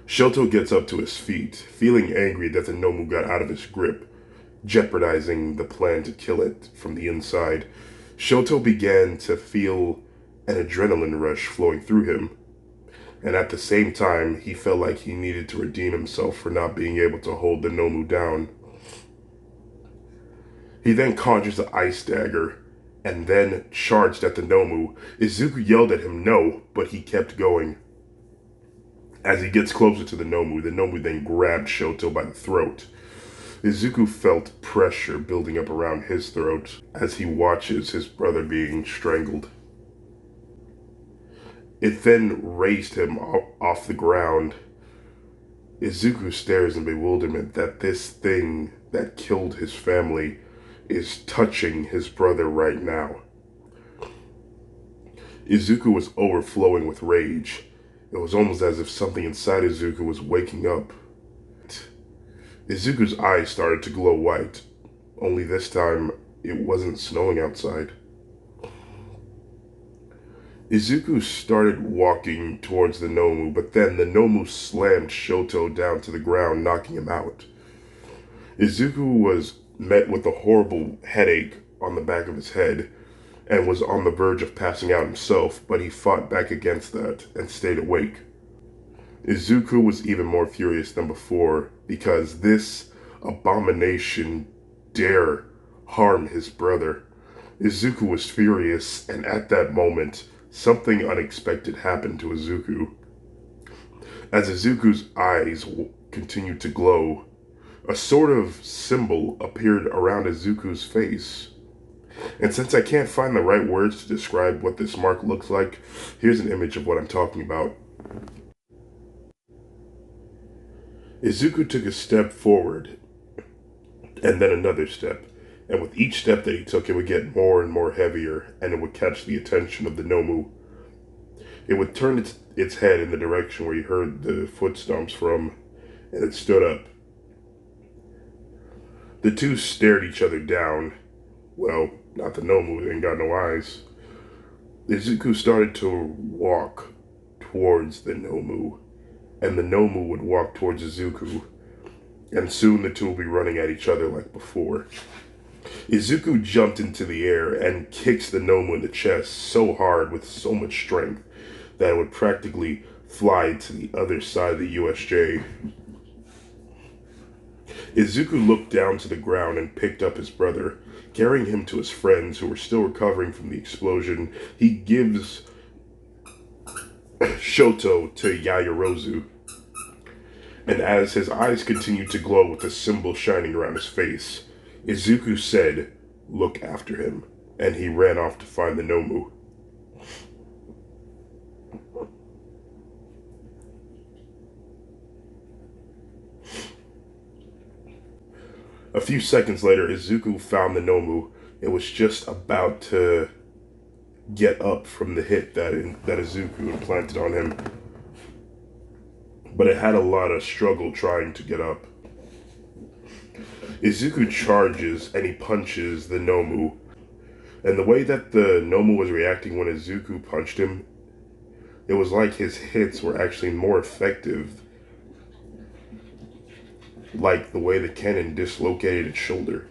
Shoto gets up to his feet, feeling angry that the Nomu got out of his grip, jeopardizing the plan to kill it from the inside. Shoto began to feel an adrenaline rush flowing through him, and at the same time, he felt like he needed to redeem himself for not being able to hold the Nomu down. He then conjures the ice dagger, and then charged at the Nomu. Izuku yelled at him no, but he kept going. As he gets closer to the Nomu then grabbed Shoto by the throat. Izuku felt pressure building up around his throat as he watches his brother being strangled. It then raised him off the ground. Izuku stares in bewilderment that this thing that killed his family is touching his brother right now. Izuku was overflowing with rage. It was almost as if something inside Izuku was waking up. Izuku's eyes started to glow white, only this time it wasn't snowing outside. Izuku started walking towards the Nomu, but then the Nomu slammed Shoto down to the ground, knocking him out. Izuku was met with a horrible headache on the back of his head and was on the verge of passing out himself, but he fought back against that and stayed awake. Izuku was even more furious than before because this abomination dare harm his brother. Izuku was furious, and at that moment, something unexpected happened to Izuku. As Izuku's eyes continued to glow, a sort of symbol appeared around Izuku's face. And since I can't find the right words to describe what this mark looks like, here's an image of what I'm talking about. Izuku took a step forward, and then another step, and with each step that he took, it would get more and more heavier, and it would catch the attention of the Nomu. It would turn its head in the direction where he heard the foot stomps from, and it stood up. The two stared each other down. Well, not the Nomu, they ain't got no eyes. Izuku started to walk towards the Nomu, and the Nomu would walk towards Izuku, and soon the two will be running at each other like before. Izuku jumped into the air and kicks the Nomu in the chest so hard with so much strength that it would practically fly to the other side of the USJ. Izuku looked down to the ground and picked up his brother. Carrying him to his friends who were still recovering from the explosion, he gives Shoto to Yaoyorozu. And as his eyes continued to glow with the symbol shining around his face, Izuku said, "Look after him," and he ran off to find the Nomu. A few seconds later, Izuku found the Nomu. It was just about to get up from the hit that Izuku implanted on him. But it had a lot of struggle trying to get up. Izuku charges and he punches the Nomu. And the way that the Nomu was reacting when Izuku punched him, it was like his hits were actually more effective. Like the way the cannon dislocated its shoulder.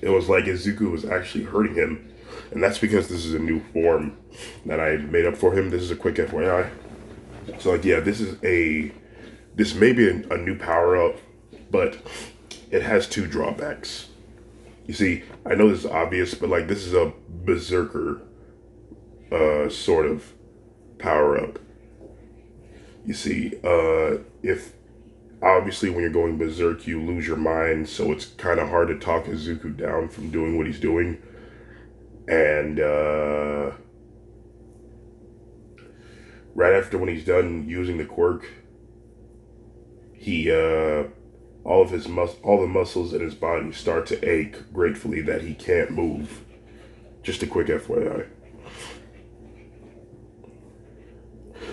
It was like Izuku was actually hurting him. And that's because this is a new form that I made up for him. This is a quick FYI. So like, yeah, this may be a new power-up, but it has two drawbacks. You see, I know this is obvious, but like this is a berserker sort of power-up. You see, if obviously when you're going berserk, you lose your mind, so it's kind of hard to talk Izuku down from doing what he's doing. And right after when he's done using the quirk, he all the muscles in his body start to ache gratefully that he can't move. Just a quick FYI.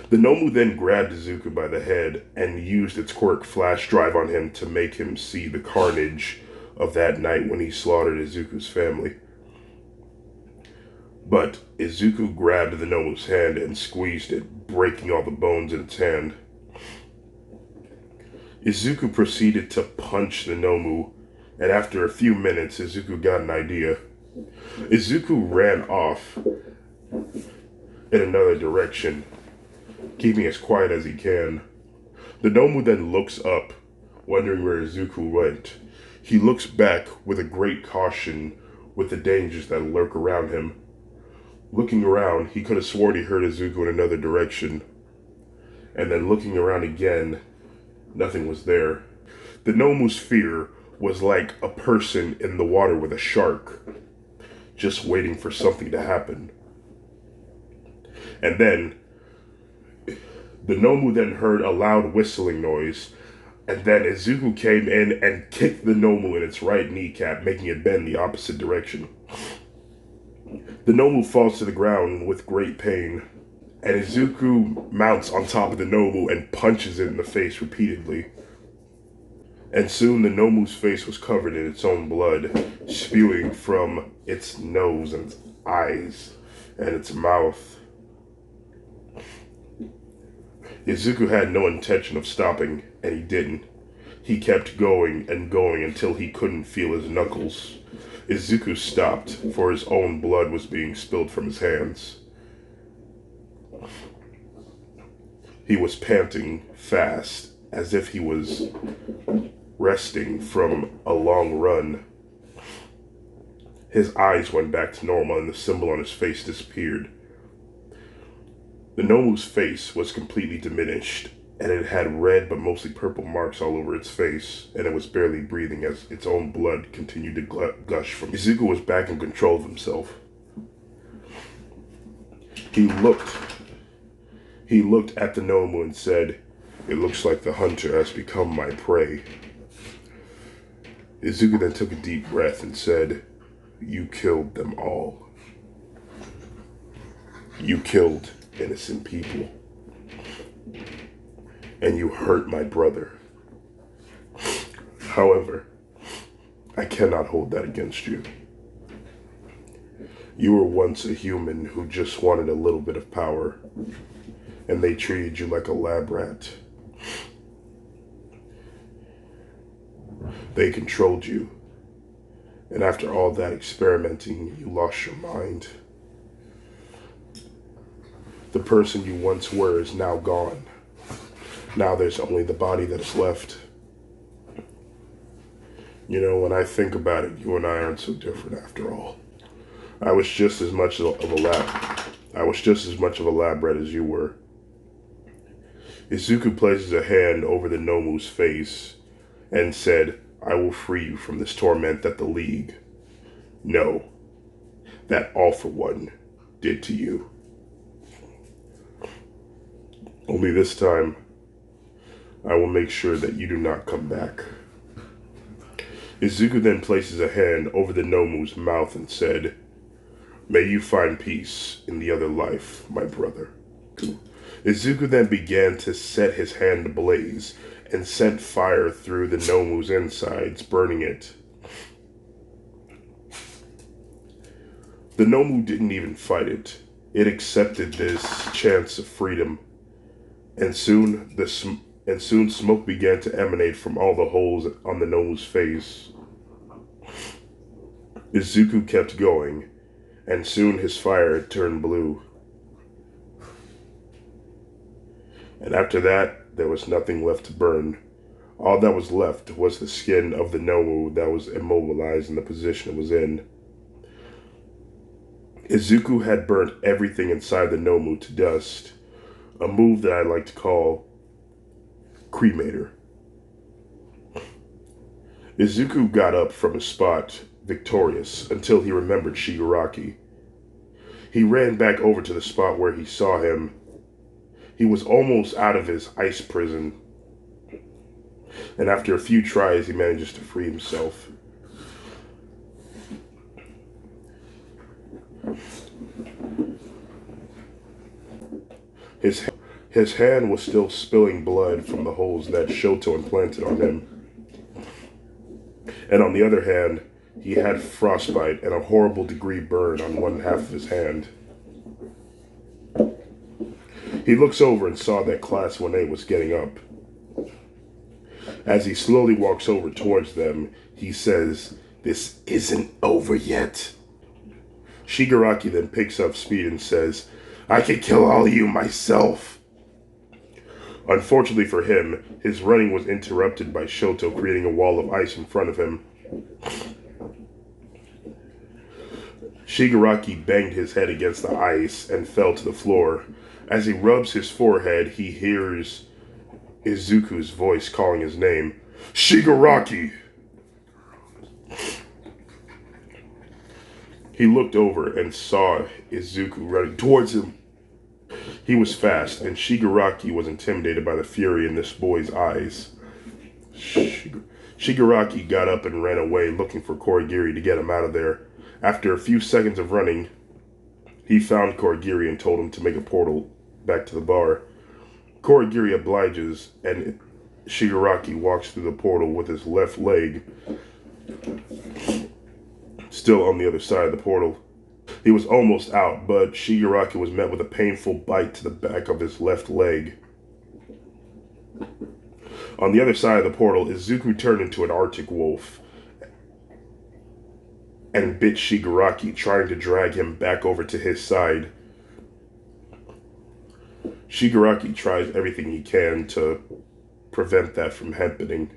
The Nomu then grabbed Izuku by the head and used its quirk flash drive on him to make him see the carnage of that night when he slaughtered Izuku's family. But Izuku grabbed the Nomu's hand and squeezed it, breaking all the bones in its hand. Izuku proceeded to punch the Nomu, and after a few minutes, Izuku got an idea. Izuku ran off in another direction, keeping as quiet as he can. The Nomu then looks up, wondering where Izuku went. He looks back with a great caution with the dangers that lurk around him. Looking around, he could have sworn he heard Izuku in another direction. And then looking around again, nothing was there. The Nomu's fear was like a person in the water with a shark, just waiting for something to happen. And then, the Nomu then heard a loud whistling noise, and then Izuku came in and kicked the Nomu in its right kneecap, making it bend the opposite direction. The Nomu falls to the ground with great pain, and Izuku mounts on top of the Nomu and punches it in the face repeatedly. And soon the Nomu's face was covered in its own blood, spewing from its nose and its eyes and its mouth. Izuku had no intention of stopping, and he didn't. He kept going and going until he couldn't feel his knuckles. Izuku stopped, for his own blood was being spilled from his hands. He was panting fast, as if he was resting from a long run. His eyes went back to normal and the symbol on his face disappeared. The Nomu's face was completely diminished, and it had red but mostly purple marks all over its face, and it was barely breathing as its own blood continued to gush from it. Izuku was back in control of himself. He looked at the Nomu and said, "It looks like the hunter has become my prey." Izuku then took a deep breath and said, "You killed them all. You killed innocent people. And you hurt my brother. However, I cannot hold that against you. You were once a human who just wanted a little bit of power, and they treated you like a lab rat. They controlled you, and after all that experimenting, you lost your mind. The person you once were is now gone. Now there's only the body that is left. You know, when I think about it, you and I aren't so different after all. I was just as much of a lab rat as you were." Izuku places a hand over the Nomu's face and said, "I will free you from this torment that the League, no, that All for One, did to you. Only this time, I will make sure that you do not come back." Izuku then places a hand over the Nomu's mouth and said, "May you find peace in the other life, my brother." Izuku then began to set his hand ablaze and sent fire through the Nomu's insides, burning it. The Nomu didn't even fight it. It accepted this chance of freedom, and soon smoke began to emanate from all the holes on the Nomu's face. Izuku kept going, and soon his fire had turned blue. And after that, there was nothing left to burn. All that was left was the skin of the Nomu that was immobilized in the position it was in. Izuku had burnt everything inside the Nomu to dust, a move that I like to call cremator. Izuku got up from his spot, victorious, until he remembered Shigaraki. He ran back over to the spot where he saw him. He was almost out of his ice prison, and after a few tries, he manages to free himself. His hand was still spilling blood from the holes that Shoto implanted on him. And on the other hand, he had frostbite and a horrible degree burn on one half of his hand. He looks over and saw that Class 1A was getting up. As he slowly walks over towards them, he says, "This isn't over yet." Shigaraki then picks up speed and says, "I can kill all of you myself." Unfortunately for him, his running was interrupted by Shoto creating a wall of ice in front of him. Shigaraki banged his head against the ice and fell to the floor. As he rubs his forehead, he hears Izuku's voice calling his name. "Shigaraki!" He looked over and saw Izuku running towards him. He was fast, and Shigaraki was intimidated by the fury in this boy's eyes. Shigaraki got up and ran away, looking for Korigiri to get him out of there. After a few seconds of running, he found Korigiri and told him to make a portal back to the bar. Korigiri obliges, and Shigaraki walks through the portal with his left leg still on the other side of the portal. He was almost out, but Shigaraki was met with a painful bite to the back of his left leg. On the other side of the portal, Izuku turned into an Arctic wolf and bit Shigaraki, trying to drag him back over to his side. Shigaraki tries everything he can to prevent that from happening.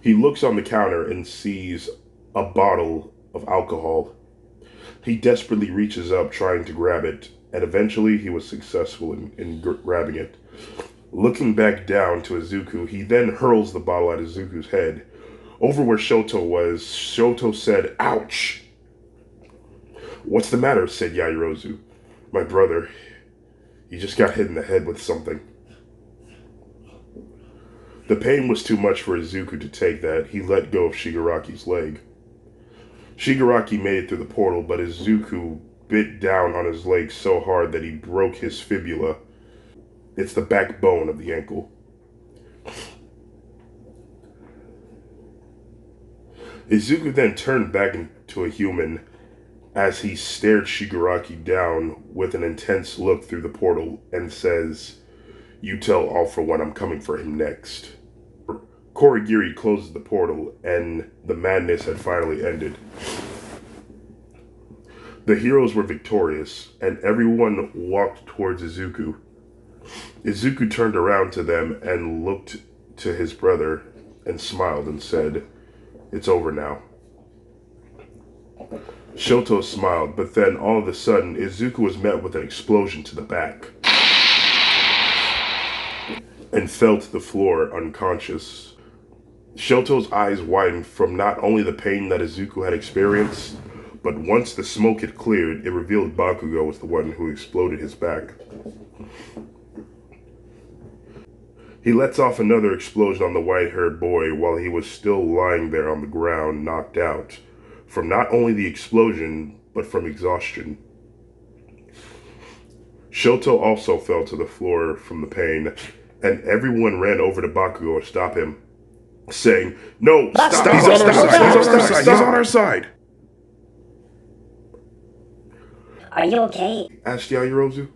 He looks on the counter and sees a bottle of alcohol. He desperately reaches up, trying to grab it, and eventually he was successful in grabbing it. Looking back down to Izuku, he then hurls the bottle at Izuku's head. Over where Shoto was, Shoto said, "Ouch!" "What's the matter?" said Yaoyorozu. "My brother, he just got hit in the head with something." The pain was too much for Izuku to take that. He let go of Shigaraki's leg. Shigaraki made it through the portal, but Izuku bit down on his leg so hard that he broke his fibula. It's the backbone of the ankle. Izuku then turned back into a human as he stared Shigaraki down with an intense look through the portal and says, "You tell All For One I'm coming for him next." Korigiri closes the portal and the madness had finally ended. The heroes were victorious and everyone walked towards Izuku. Izuku turned around to them and looked to his brother and smiled and said, "It's over now." Shoto smiled, but then all of a sudden, Izuku was met with an explosion to the back and fell to the floor unconscious. Shoto's eyes widened from not only the pain that Izuku had experienced, but once the smoke had cleared, it revealed Bakugo was the one who exploded his back. He lets off another explosion on the white-haired boy while he was still lying there on the ground, knocked out, from not only the explosion, but from exhaustion. Shoto also fell to the floor from the pain, and everyone ran over to Bakugo to stop him, saying, "No, stop, he's on our side, he's on our side." Are you okay? Asked Yaoyorozu.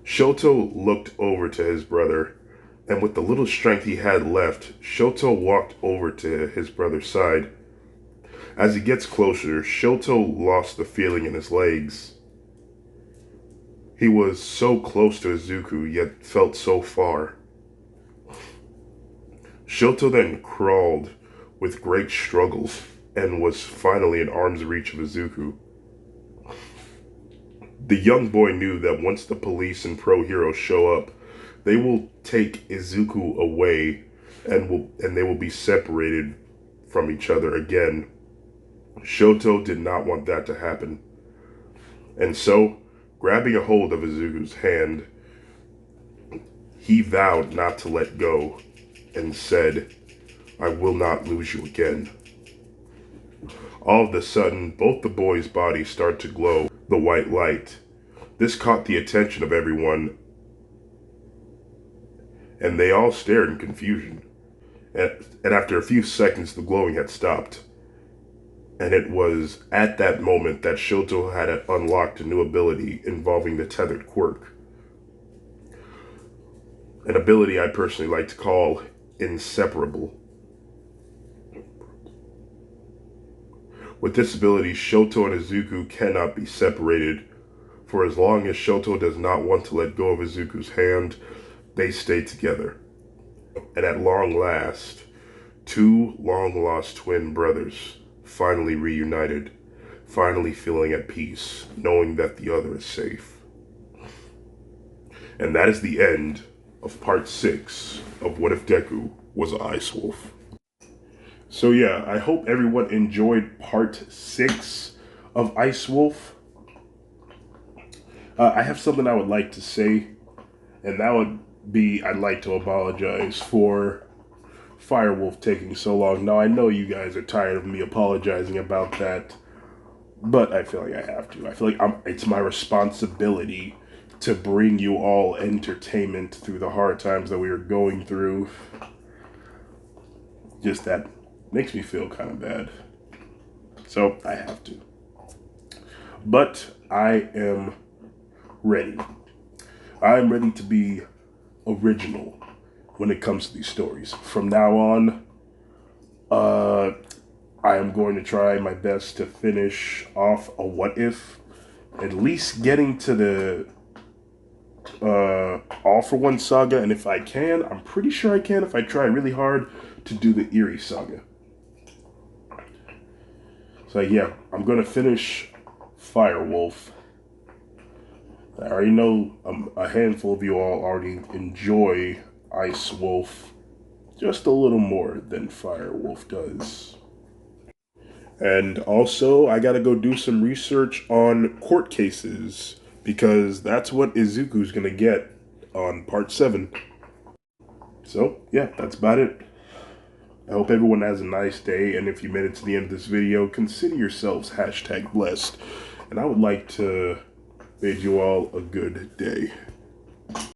Shoto looked over to his brother, and with the little strength he had left, Shoto walked over to his brother's side. As he gets closer, Shoto lost the feeling in his legs. He was so close to Izuku, yet felt so far. Shoto then crawled with great struggles, and was finally in arm's reach of Izuku. The young boy knew that once the police and pro heroes show up, they will take Izuku away and they will be separated from each other again. Shoto did not want that to happen. And so, grabbing a hold of Izuku's hand, he vowed not to let go and said, "I will not lose you again." All of a sudden, both the boys' bodies start to glow the white light. This caught the attention of everyone, and they all stared in confusion. And after a few seconds, the glowing had stopped. And it was at that moment that Shoto had unlocked a new ability involving the tethered quirk. An ability I personally like to call inseparable. With this ability, Shoto and Izuku cannot be separated. For as long as Shoto does not want to let go of Izuku's hand, they stay together. And at long last, two long-lost twin brothers finally reunited, finally feeling at peace, knowing that the other is safe. And that is the end of part 6 of What If Deku Was an Ice Wolf. So yeah, I hope everyone enjoyed part 6 of Ice Wolf. I have something I would like to say, and that would be I'd like to apologize for Firewolf taking so long. Now, I know you guys are tired of me apologizing about that, but I feel like I have to. I feel like it's my responsibility to bring you all entertainment through the hard times that we are going through. Just that makes me feel kind of bad. So, I have to. But I am ready. I am ready to be original when it comes to these stories. From now on, I am going to try my best to finish off a What If, at least getting to the All For One saga, and if I can, I'm pretty sure I can if I try really hard to do the Eerie saga. So yeah, I'm going to finish Fire Wolf. I already know a handful of you all already enjoy Ice Wolf just a little more than Fire Wolf does. And also, I gotta go do some research on court cases, because that's what Izuku's gonna get on part 7. So, yeah, that's about it. I hope everyone has a nice day, and if you made it to the end of this video, consider yourselves #blessed. And I would like to bid you all a good day.